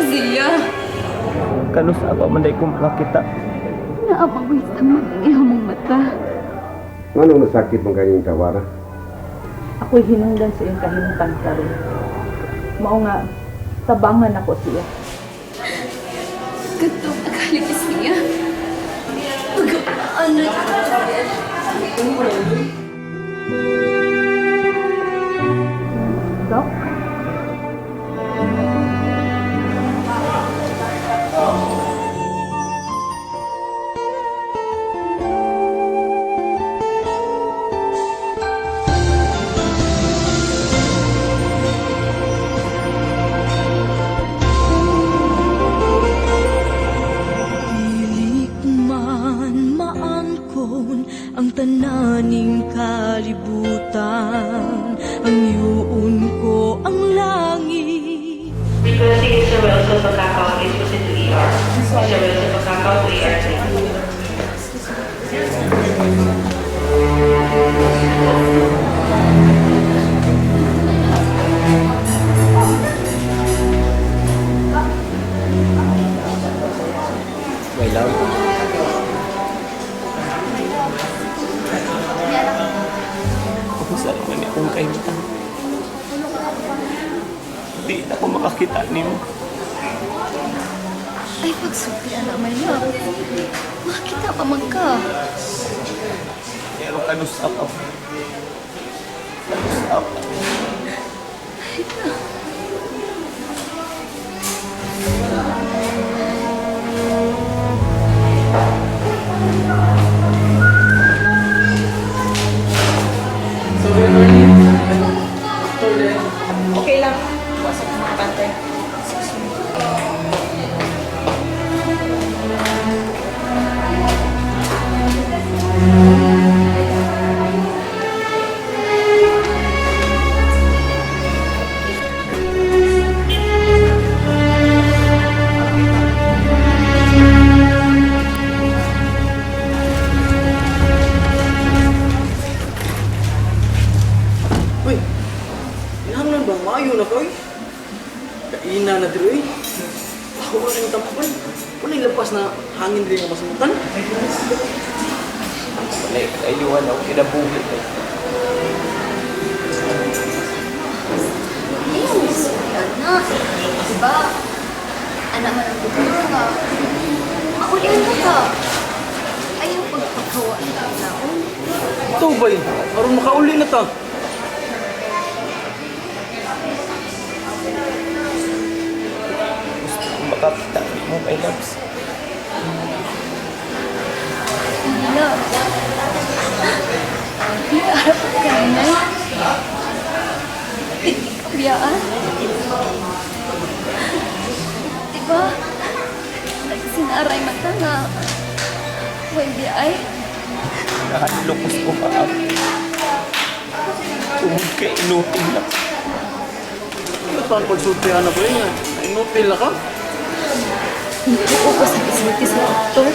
siya. Kanus apa manday kong makita. Naapagwis ang matangyaw mong mata. Anong nasakit mong kanyang kawara? Ako'y hinungdan sa iyong kahimtang karon. Mao nga, tabangan ako siya. Katong nakaligis niya. Pagkapaan na Dok? Ang tananing kalibutan, ang yuon ko ang langit. Frequency Mr. Wilson Pagkakaw is proceed to ER. Mr. Wilson Pagkakaw to ER. My love. Sa naman akong kahimtang. Di na ako makakita niyo. ay pagsulti anak may love. Makakita pa man ka. Pero kanus ako. Kanus ako. Okay lang. Pasok mo mga bantay. Uy, inahanan ba? Maayo na ko, kaina na dito, eh. Ako na yung tampon. Kung nilabas na hangin rin ang masunutan. Wala, kailuan ako kinabuhit. Ayaw mo sulti anak. Diba? Anak man ang bukuro ka. Maulian mo ka. Ayaw pagpagkawa ang taon. Ito ba'y? Aron makauli na ta. Gusto kong makakita mo, my loves. Love. Di arap ka na. Hindi ka biyaan. Diba? Nagsinaray mata nga. Huwag biyay. Nakalukos ko pa ako. Tungkol kay inutin lang. Ano pa ang pagsultihan na ko yun? Inutil na ka? Hindi ko pa sa isulti sa doktor.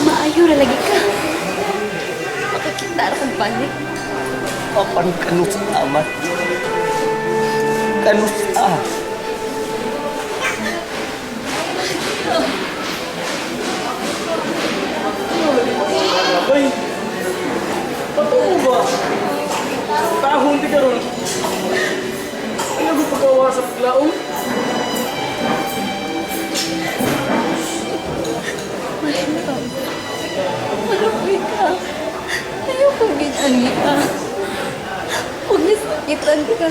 Maayo na lagi ka. Makakita na kong panik. Papan kanus amat. Kanus Ay, patuo ba? Tahon di ka ron. Ano ko pagawa sa paglaong? Mahirap. Malakoy ka. Ayaw kong ginani ka. Huwag nasakitan ka.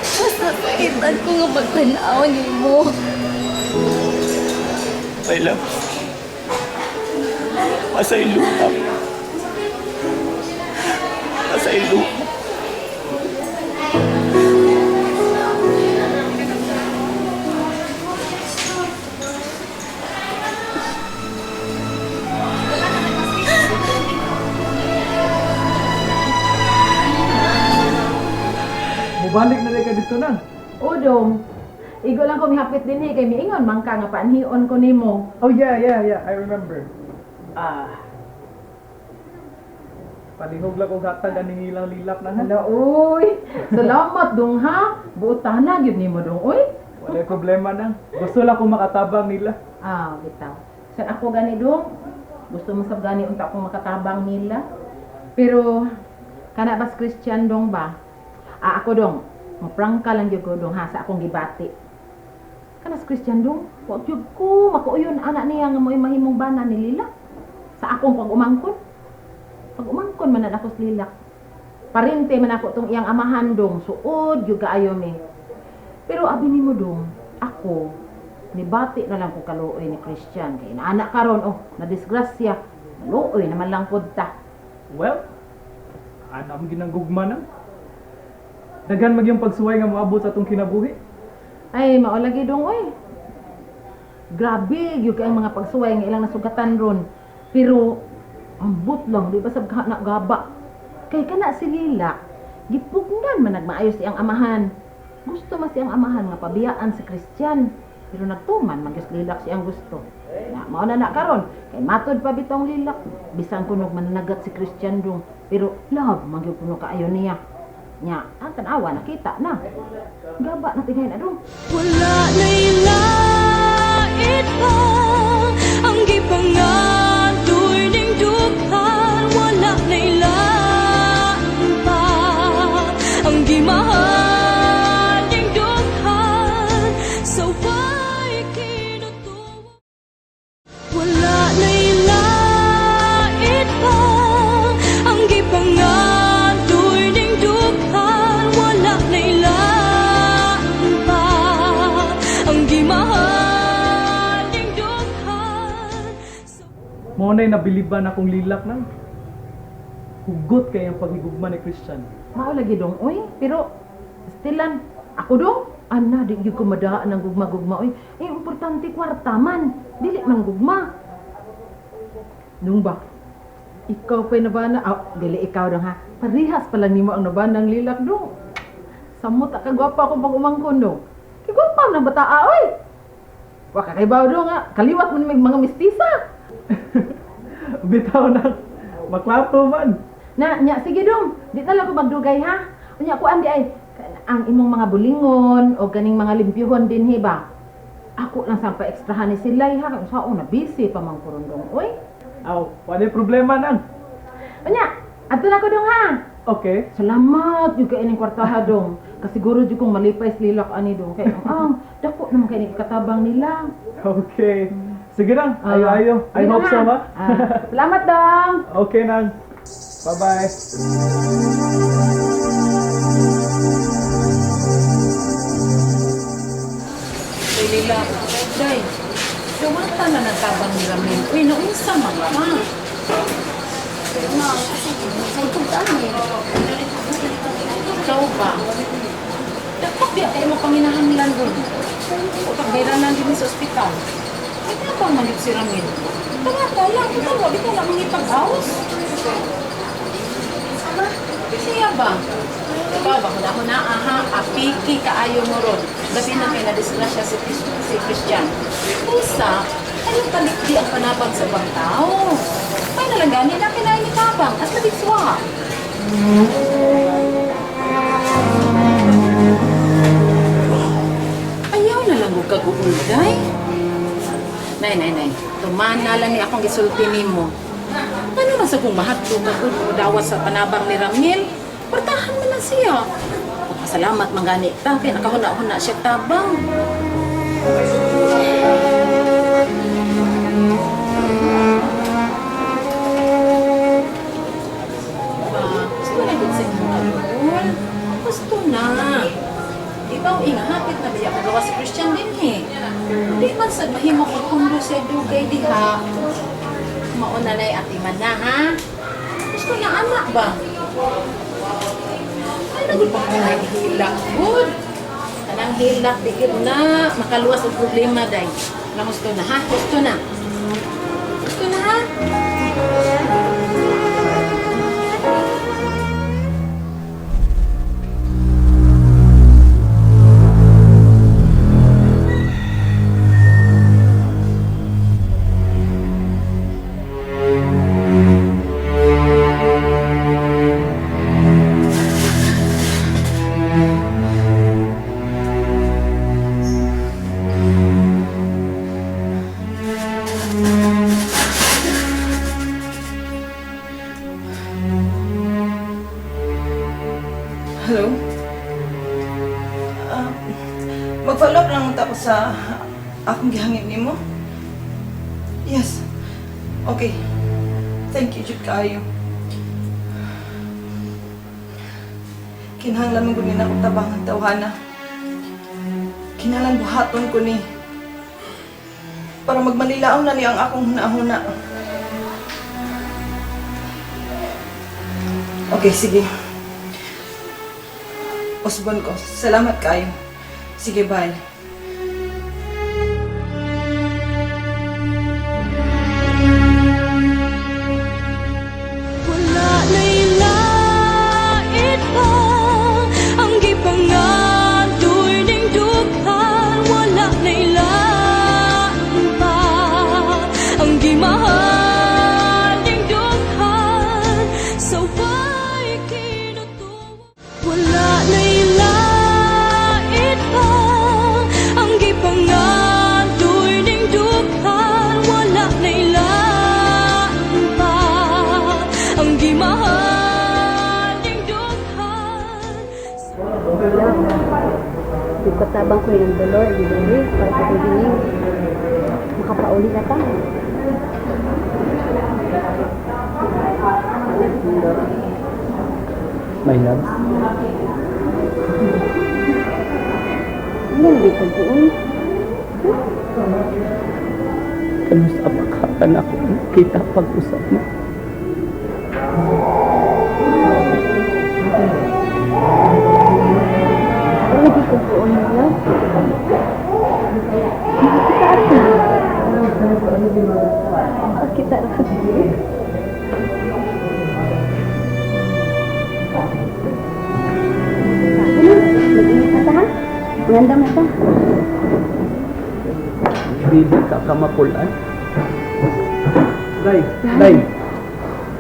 Masakitan ko nga magtanaw niyo mo. My love. Masaylo ka. Masaylo ka. Mubalik na rin ka dito na. Udong, igo lang ko mihapit din kay miingon man ka nga panhion ko nimo. Oh yeah, I remember. Palihog lang kong hatag aning ilang lilak na. Hala, uy. Salamat dong ha. Buutana gyud nimo dong, uy. Wala problema nang. Gusto lang kong makatabang nila. Ah, bitaw. San ako gani dong? Gusto mo sab gani unta akong makatabang nila. Pero kana bas Christian dong ba? Ah, ako dong. Maprangka lang gyud ko dong ha sa akong gibati. Kanas Christian dong, wa gyud ko makuuyon anak niya nga mo'y mahimong bana ni Lila. Sa akong pag-umangkon. Pag-umangkon man na ako sa Lila. Parente man ako tong iyang amahan dong, suod gyud kaayo mi. Pero abi nimo dong, ako nibati na lang ko kaluoy ni Christian kay anak karon na disgrasya. Luoy naman lang pud ta. Well, anam ginanggugma na. Daghan magyong pagsuway nga moabot sa atong kinabuhi. Ay, mao lagi dong oy. Grabe gyud kay ang mga pagsuway nga ilang nasugatan ron. Pero ambot lang, di ba sab na gaba. Kay kana si Lila, gipugnan man nagmaayos siyang amahan. Gusto man siyang amahan nga pabiyaan si Christian. Pero nagtuman man gyud Lila siyang gusto. Na mao na karon, kay matod pa bitong Lila. Bisan kunog mananagat si Christian dong, pero love man gyud kuno kaayo niya. Nya, ang tanawa nakita na. Gaba na tingay na dong. Wala na'y lait pa ang gipangatoy ning dughan. Wala na'y lain pa ang gimahal ning dughan. So why kinutuwa? Wala na'y lait pa ang gipangatoy ning dughan. Wala na'y lain pa ang gimahal ning dughan. Mao na'y nabiliban akong lilak nang. Hugot kay ang paghigugma ni Christian. Mao lagi dong oy, pero stilan ako dong ana di gyud ko madaan ng gugma-gugma oy. Eh importante kwarta man, dili man gugma. Nung ba? Ikaw pa'y nabana, dili ikaw dong ha. Parihas pa lang nimo ang nabanang lilak dong. Samot ka gwapa akong pag-umangkon dong. Kay gwapa na bataa oy. Wa ka kay baw dong ha. Kaliwat mo ni mga mistisa. Bitaw na. Maklato man. Nya sige dong. Di na lang ko magdugay ha. Unya ko andi ay ang imong mga bulingon o ganing mga limpyuhon din hiba. Ako lang sampa ekstrahan ni silay ha. Kung saan na busy pa mang kurundong oy. Aw, wala problema nang. Unya, adto na ko dong ha. Okay. Salamat yung kaining kwartaha dong. Kasiguro yung kong malipay silak ani dong. Kaya dako naman kaining katabang nila. Okay. Sige nang. Ayo. I hope so ha. Salamat dong. Okay nang. Bye-bye. Ay, Lila. Day, sumata na natabang ni Ramin. Uy, naunsa man ka. Ma, kasi may pagdaan eh. Ikaw ba? Dapat di kayo mo kami nahanglan doon. O pagbira na din sa ospital. Ay, kapag manip si Ramin. Tawag lang, ikaw di ka lang mangipag-awas. Siya ba? Ikaw ba? Kung na aha, apiki kaayo mo ron. Gabi na kayo na-disgrasya si Christian. Isa, anong palikdi ang panabang sa ibang tao? May nalangganin na kinain ni Tabang at nabitswa. Ayaw na lang huwag kag-uulday. Nay. Tumana lang ni akong gisulti nimo. Ano na sa kung mahatlo kag dawas sa panabang ni Ramil? Portahan mo na siya. Salamat mangani ta kay nakahuna-huna siya tabang. Gusto na. Ikaw ingahapit na biya magawa si Christian din eh. Di man sa mahimo ko kundo siya dugay diha. Mauna na ati man na ha. Gusto na anak ba? Ay nagul pa ko na hilak. Good. Kanang hilak digid na makaluwas og problema day. Na gusto na ha. Gusto na. Gusto na ha. Mag-follow up lang ako sa akong gihangin nimo. Yes. Okay. Thank you, Jud kaayo. Kinahanglan mo gumin ako tabang ang tawhana. Kinahanglan buhaton ko ni para magmanilaon na ni ang akong hunahuna. Okay, sige. Usbon ko. Salamat kayo. Sige, bye. Wala na'y lait pa ang gipangadoy ning dughan. Wala na'y lain pa ang gimahal ning dughan. So why kinutuwa? Wala na'y lait pa ang gipangadoy ning dughan. Wala na'y lain pa ang gimahal ning dughan. Ikatabang ko yung dolor, bibili, para sa pibining. Makapauli na ta. My love, Ano hindi ko doon? kanusa makapan ako kita pag-usap mo. Ano hindi ko doon nila? Kita rin. Mag-ingat na ta, ha? Maganda mo ta. Hindi ka kamakulan. Day, day.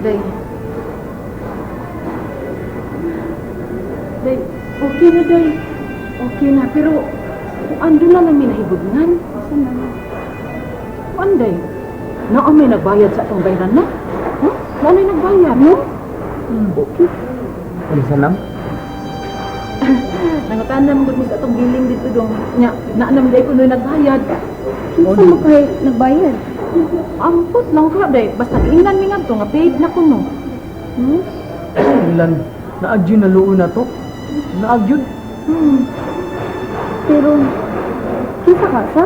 Day. Day, okay na, Day. Okay na, pero ando na namin nahibudngan. Saan na? Anday, naa may nagbayad sa atong bayaran na? Huh? Nanay nagbayad, no? Okay. Ano sa nam? Nangatanam ko sa atong giling dito dong. Nya, naanam day ko na nagbayad. Saan mo kayo nagbayad? Ampot lang ka, Day. Basta ilan mi nga to, nga paid na ko, no? Ilan? Naagyo na luon na to? Naagyo? Pero, kita ka sa?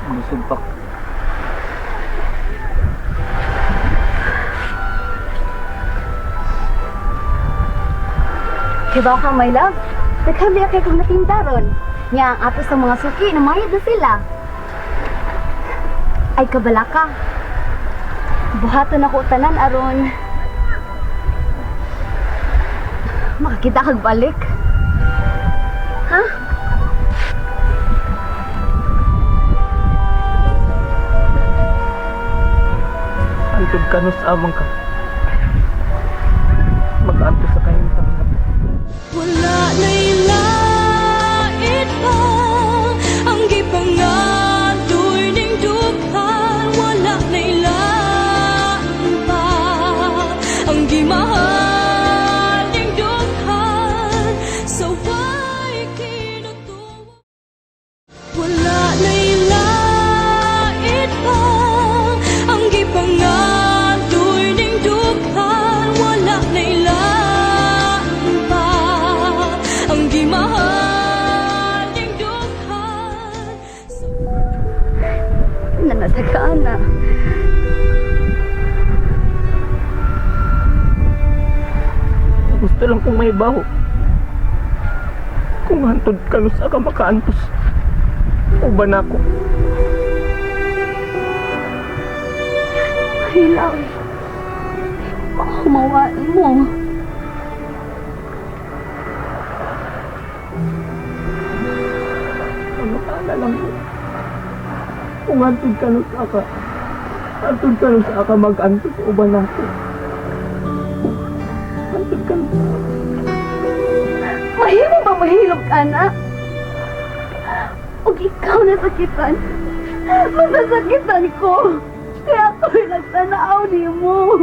Musumpak. Diba ka, my love? Nagkabli kay kong natinda ron. Nga ang ato sa mga suki, namayad na sila. Ay, kabala ka. Buhaton ako tanan aron. Makakita kag balik. Ha? Antod ka no sa amang ka. Mag-anto sa kahintang. Wala na'y lait pa ang gipangatoy ning dughan. Wala na'y lain pa ang gimahal ning dughan. So why kinutuwa? Wala na'y lait pa ang gipangatoy ning dughan. Wala na'y lain pa ang gimahal ning dughan. Nanatagaan na. Gusto lang kong may baho. Kung hantod ka no sa ka makaantos. Uban ako. Hilaw. Kumawain mo. Ano ka na lang po. Kung hantod ka no sa ka. Hantod ka no sa ka mag-antos. Uban ako. Hantod ka no sa ka. Mahirap ba mahilog ka na? Huwag ikaw nasakitan. Masasakitan ko. Kaya ako'y nagtanaw niyo mo.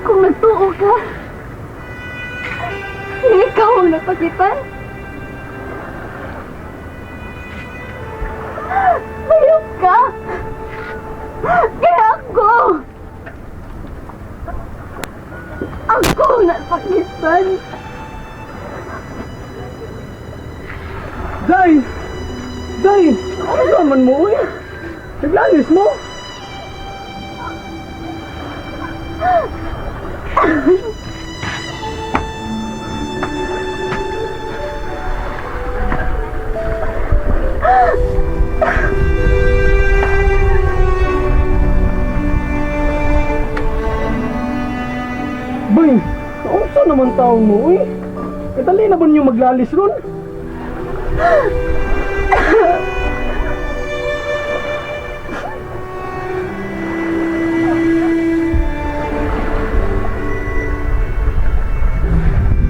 Kung nagtuo ka, ikaw ang nasakitan. Mayroon ka. Kaya ako ang nasakitan. Day! Day! Ano naman mo eh? Naglalis mo? Bay! Nausa naman taong mo eh? Kadali na ba niyo maglalis ron?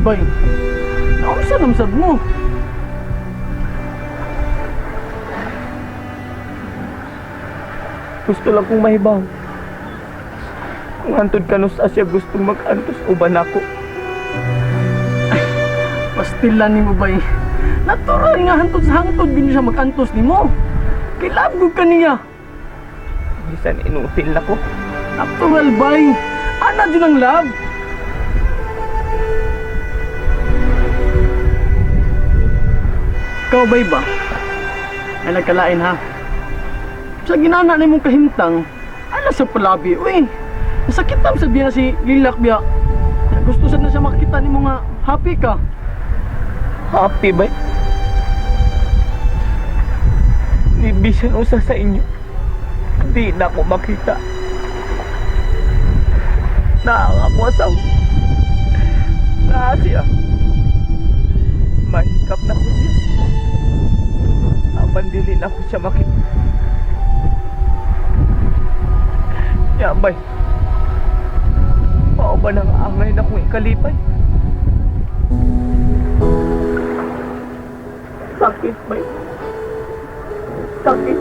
Bay, nausa namsab mo. Gusto lang kong mahibaw. Kung hantod ka no sa siya gustong mag-antos uban ako. Pastilan ni mo bay. Natural nga hantod sa hangtod din siya mag-antos ni mo. Kilabog ka niya. Bisan inutil na ko. Natural bay. Ana dyan ang love. Ikaw bay ba? Ay nagkalain ha. Sa ginana ni mong kahimtang, ala sa palabi. Uy, nasakit tam sabihin na si Lilak biya. Gusto sad na siya makita ni mo nga happy ka. Happy ba? Bisan usa sa inyo. Di na ako makita. Ako asaw. Siya. Mahikap na ko siya. Abandilin ako siya makita. Yabay. Pao ba nang angay na kong ikalipay? Sakit ba? Sakit.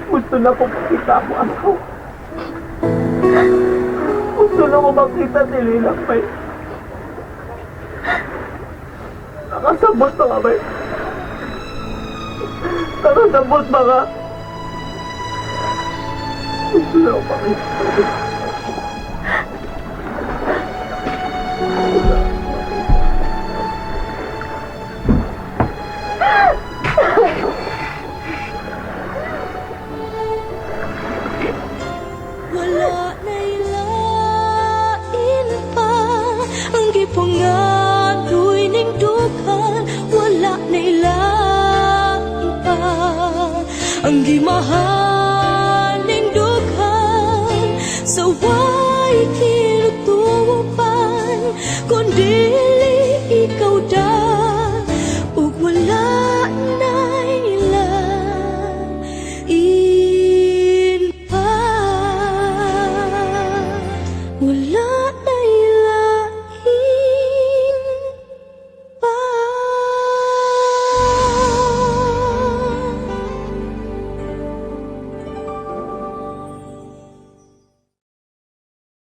Gusto na ko makita mo ako. Gusto na ko makita si Lilang ba? Nakasabot ba ka ba? Nakasabot ba ka? Gusto na ko makita. ang gimahal ning dughan sa way kinutupan kundi